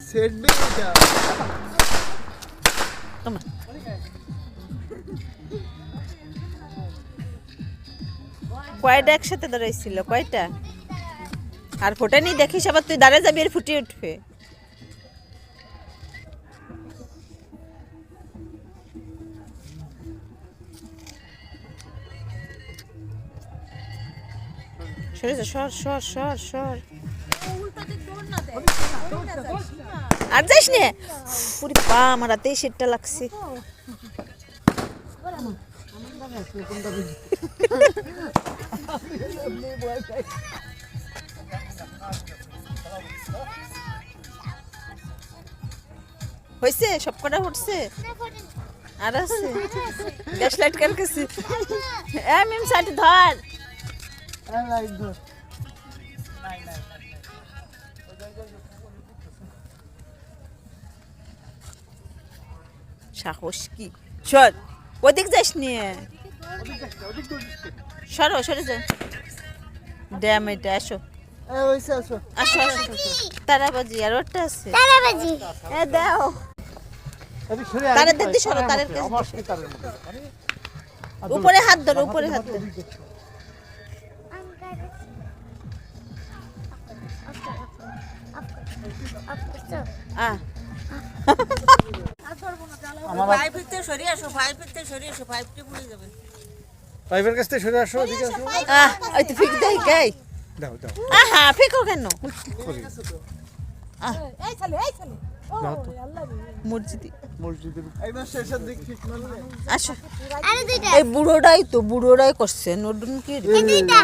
set বে এটা তোমার কয়টা একসাথে দাঁড়াইছিল কয়টা আর ফোটেনি দেখিস আবার তুই দাঁড়ায় যাবি আর ফুটিয়ে উঠবে সরে যা সর সর সর সর আর যাইস নে পুরি পা আমার হাতেই সেটটা লাগছে হয়েছে সব কটা উঠছে আর আছে গ্যাস লাইট কার কাছে মিম সাইড ধর সাহস কি সর ওদিক যাস নিয়ে সরো সরে যা ড্যাম এটা আসো আসো আসো তারাবাজি আর ওটা আছে তারাবাজি দাও তারের দিদি সরো তারের কাছে উপরে হাত ধরো উপরে হাত ধরো পাইপের কাছ থেকে সরে আসো এদিকে আসো ওই তো ফিক দেই গাই দাও দাও আহা ফিকো কেন মসজিদে মসজিদের একদম শেষের দিক ঠিক মারলে আসো আরে দুইটা এই বুড়োটাই করছে নতুন কি এই দুইটা